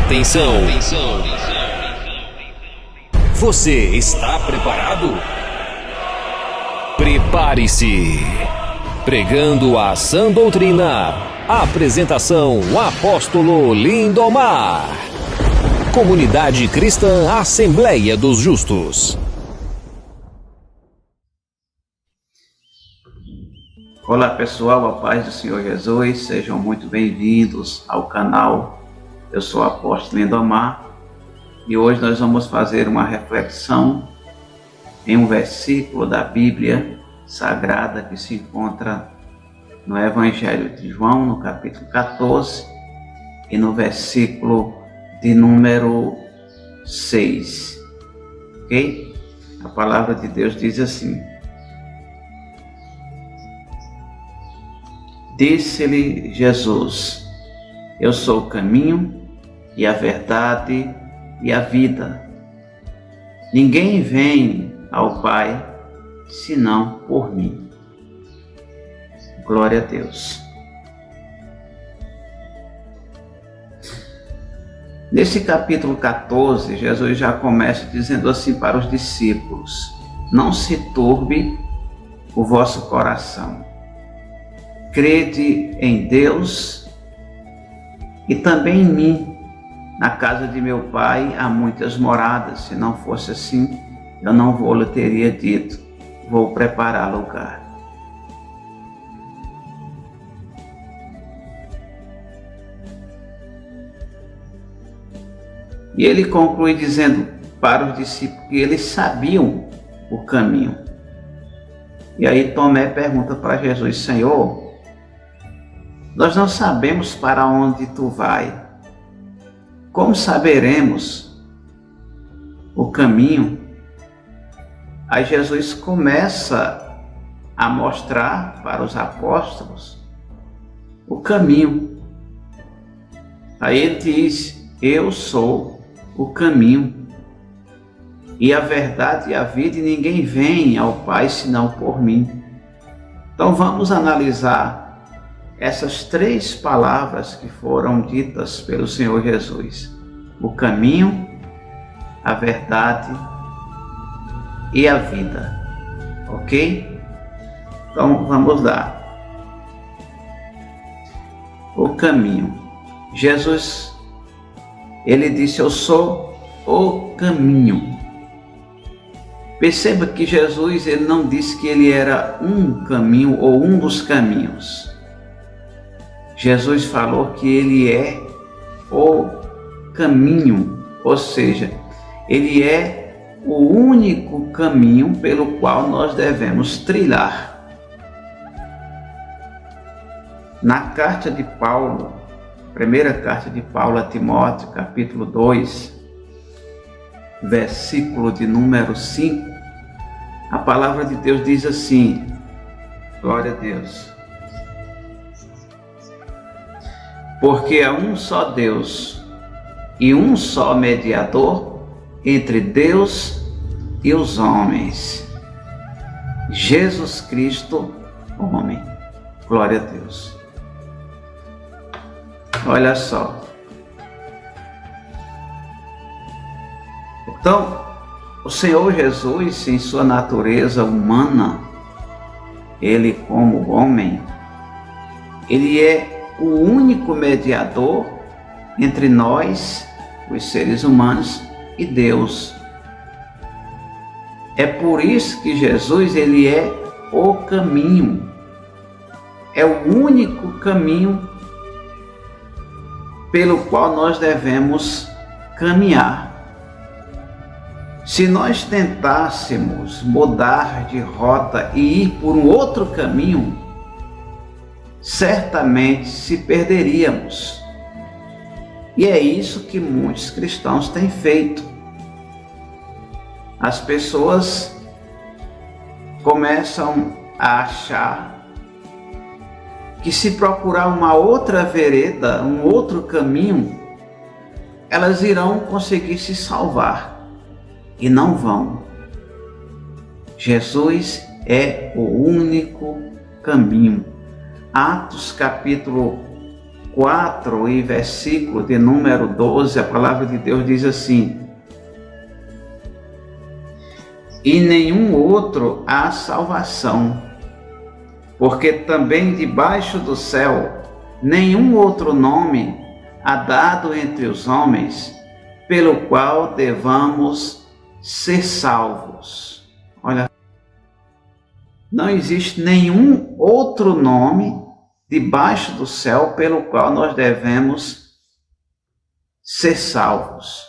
Atenção! Você está preparado? Prepare-se! Pregando a sã doutrina. Apresentação: Apóstolo Lindomar. Comunidade Cristã Assembleia dos Justos. Olá pessoal, a paz do Senhor Jesus, sejam muito bem-vindos ao canal. Eu sou o Apóstolo Lindomar e hoje nós vamos fazer uma reflexão em um versículo da Bíblia Sagrada que se encontra no Evangelho de João, no capítulo 14 e no versículo de número 6, ok? A palavra de Deus diz assim: Disse-lhe Jesus: Eu sou o caminho e a verdade e a vida. Ninguém vem ao Pai senão por mim. Glória a Deus. Nesse capítulo 14, Jesus já começa dizendo assim para os discípulos: Não se turbe o vosso coração. Crede em Deus e também em mim. Na casa de meu Pai há muitas moradas. Se não fosse assim, eu não vou-lhe teria dito: vou preparar lugar. E ele conclui dizendo para os discípulos que eles sabiam o caminho. E aí Tomé pergunta para Jesus: Senhor, nós não sabemos para onde tu vai. Como saberemos o caminho? Aí Jesus começa a mostrar para os apóstolos o caminho. Aí ele diz: Eu sou o caminho e a verdade e a vida, e ninguém vem ao Pai senão por mim. Então vamos analisar essas três palavras que foram ditas pelo Senhor Jesus: o caminho, a verdade e a vida. Ok? Então vamos lá. O caminho. Jesus, ele disse: Eu sou o caminho. Perceba que Jesus, ele não disse que ele era um caminho ou um dos caminhos. Jesus falou que ele é o caminho, ou seja, ele é o único caminho pelo qual nós devemos trilhar. Na carta de Paulo, primeira carta de Paulo a Timóteo, capítulo 2, versículo de número 5, a palavra de Deus diz assim, glória a Deus: Porque há um só Deus e um só mediador entre Deus e os homens, Jesus Cristo, homem. Glória a Deus. Olha só. Então, o Senhor Jesus, em sua natureza humana, ele como homem, ele é o único mediador entre nós, os seres humanos, e Deus. É por isso que Jesus, ele é o caminho. É o único caminho pelo qual nós devemos caminhar. Se nós tentássemos mudar de rota e ir por um outro caminho, certamente se perderíamos. E é isso que muitos cristãos têm feito. As pessoas começam a achar que se procurar uma outra vereda, um outro caminho, elas irão conseguir se salvar. E não vão. Jesus é o único caminho. Atos capítulo 4 e versículo de número 12, a palavra de Deus diz assim: e nenhum outro há salvação, porque também debaixo do céu nenhum outro nome há dado entre os homens, pelo qual devamos ser salvos. Olha, não existe nenhum outro nome debaixo do céu pelo qual nós devemos ser salvos.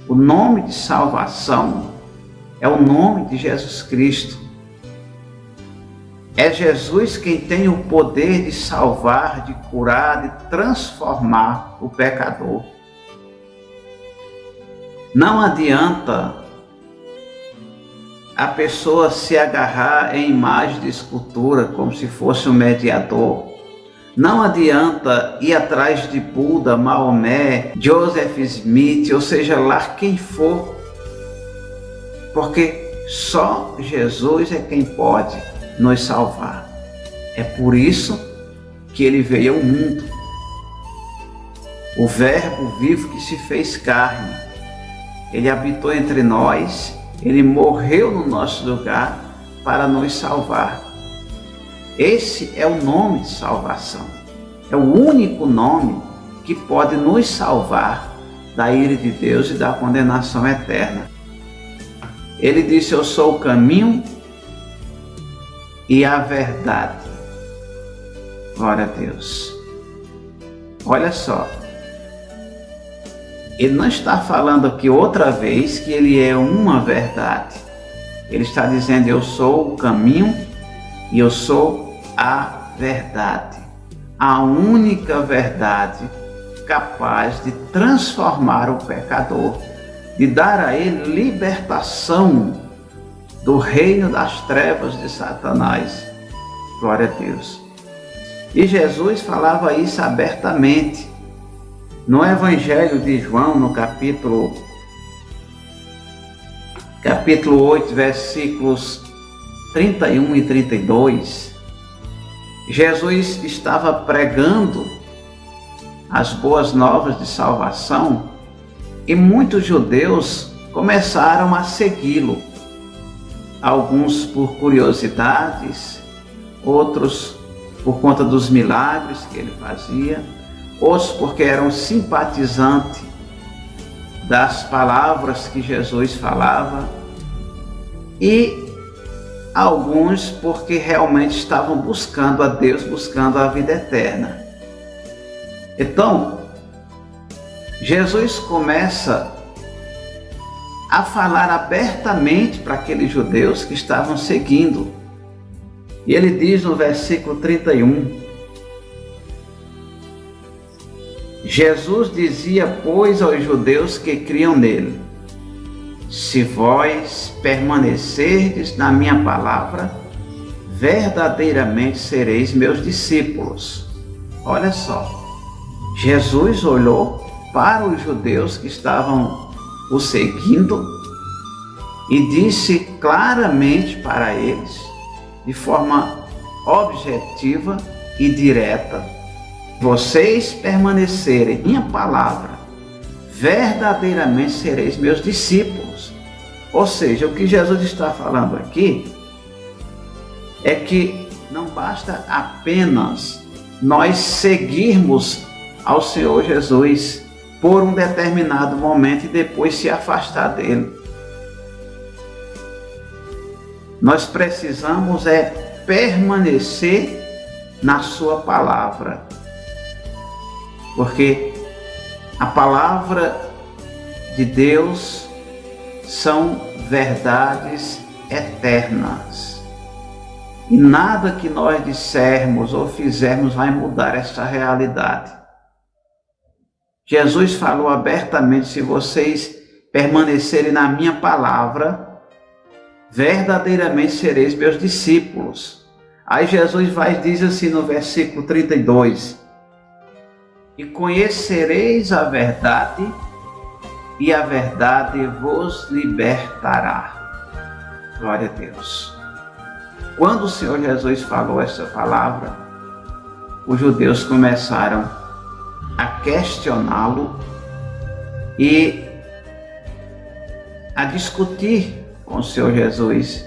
O nome de salvação é o nome de Jesus Cristo. É Jesus quem tem o poder de salvar, de curar, de transformar o pecador. Não adianta a pessoa se agarrar em imagem de escultura como se fosse um mediador. Não adianta ir atrás de Buda, Maomé, Joseph Smith, ou seja lá quem for, porque só Jesus é quem pode nos salvar. É por isso que ele veio ao mundo. O Verbo vivo que se fez carne. Ele habitou entre nós, ele morreu no nosso lugar para nos salvar. Esse é o nome de salvação. É o único nome que pode nos salvar da ira de Deus e da condenação eterna. Ele disse: eu sou o caminho e a verdade. Glória a Deus. Olha só. Ele não está falando aqui outra vez que ele é uma verdade. Ele está dizendo: eu sou o caminho e eu sou a verdade. A única verdade capaz de transformar o pecador, de dar a ele libertação do reino das trevas de Satanás. Glória a Deus. E Jesus falava isso abertamente. No Evangelho de João, no capítulo 8, versículos 31 e 32, Jesus estava pregando as boas novas de salvação e muitos judeus começaram a segui-lo. Alguns por curiosidades, outros por conta dos milagres que ele fazia, outros porque eram simpatizantes das palavras que Jesus falava e alguns porque realmente estavam buscando a Deus, buscando a vida eterna. Então, Jesus começa a falar abertamente para aqueles judeus que estavam seguindo. E ele diz no versículo 31, Jesus dizia, pois, aos judeus que criam nele: se vós permanecerdes na minha palavra, verdadeiramente sereis meus discípulos. Olha só, Jesus olhou para os judeus que estavam o seguindo e disse claramente para eles, de forma objetiva e direta: vocês permanecerem em minha palavra, verdadeiramente sereis meus discípulos. Ou seja, o que Jesus está falando aqui é que não basta apenas nós seguirmos ao Senhor Jesus por um determinado momento e depois se afastar dele. Nós precisamos permanecer na sua palavra, porque a palavra de Deus são verdades eternas. E nada que nós dissermos ou fizermos vai mudar essa realidade. Jesus falou abertamente: se vocês permanecerem na minha palavra, verdadeiramente sereis meus discípulos. Aí Jesus diz assim no versículo 32, e conhecereis a verdade, e a verdade vos libertará. Glória a Deus. Quando o Senhor Jesus falou essa palavra, os judeus começaram questioná-lo e a discutir com o Senhor Jesus,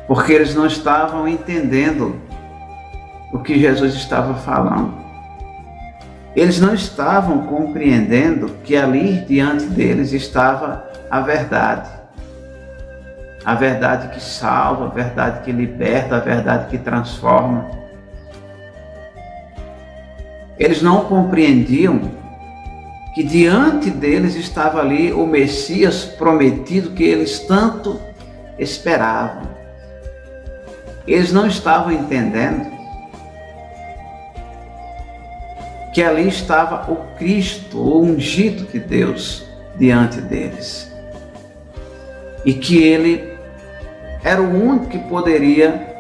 porque eles não estavam entendendo o que Jesus estava falando. Eles não estavam compreendendo que ali diante deles estava a verdade que salva, a verdade que liberta, a verdade que transforma. Eles não compreendiam que diante deles estava ali o Messias prometido que eles tanto esperavam. Eles não estavam entendendo que ali estava o Cristo, o ungido de Deus, diante deles. E que ele era o único que poderia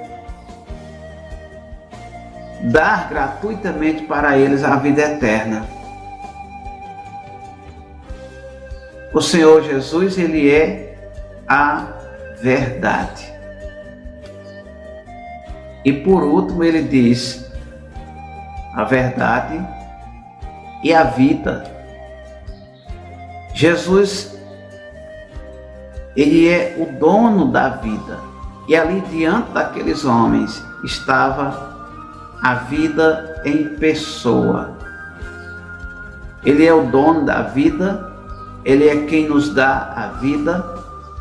dar gratuitamente para eles a vida eterna. O Senhor Jesus, ele é a verdade. E por último ele diz, a verdade e a vida. Jesus, ele é o dono da vida. E ali diante daqueles homens estava a vida em pessoa. Ele é o dono da vida, ele é quem nos dá a vida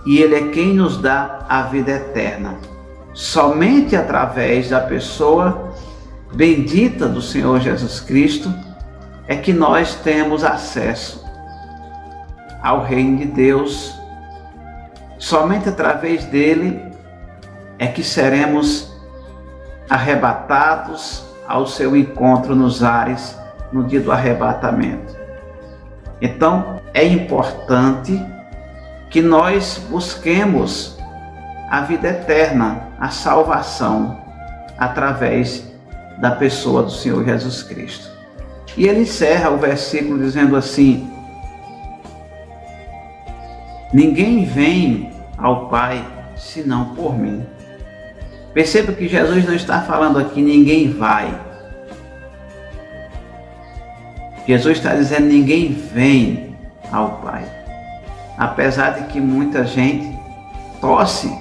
e ele é quem nos dá a vida eterna. Somente através da pessoa bendita do Senhor Jesus Cristo é que nós temos acesso ao reino de Deus. Somente através dele é que seremos arrebatados ao seu encontro nos ares no dia do arrebatamento. Então, é importante que nós busquemos a vida eterna, a salvação, através da pessoa do Senhor Jesus Cristo. E ele encerra o versículo dizendo assim: ninguém vem ao Pai senão por mim. Perceba que Jesus não está falando aqui ninguém vai. Jesus está dizendo ninguém vem ao Pai. Apesar de que muita gente torce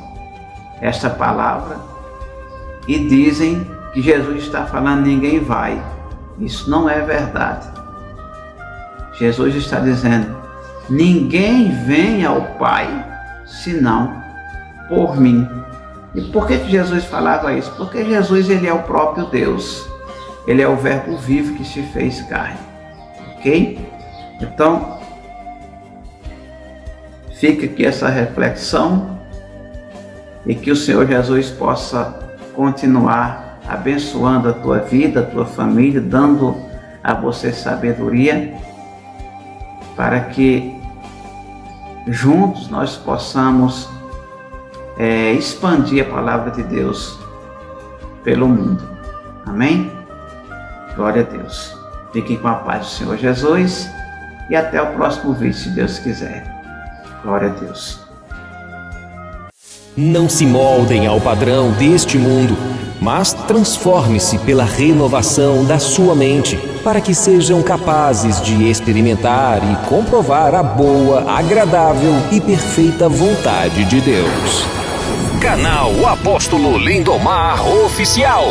esta palavra e dizem que Jesus está falando ninguém vai. Isso não é verdade. Jesus está dizendo ninguém vem ao Pai senão por mim. E por que Jesus falava isso? Porque Jesus, ele é o próprio Deus. Ele é o verbo vivo que se fez carne. Ok? Então, fica aqui essa reflexão e que o Senhor Jesus possa continuar abençoando a tua vida, a tua família, dando a você sabedoria para que juntos nós possamos expandir a palavra de Deus pelo mundo. Amém? Glória a Deus. Fiquem com a paz do Senhor Jesus e até o próximo vídeo, se Deus quiser. Glória a Deus. Não se moldem ao padrão deste mundo, mas transforme-se pela renovação da sua mente, para que sejam capazes de experimentar e comprovar a boa, agradável e perfeita vontade de Deus. Canal Apóstolo Lindomar Oficial.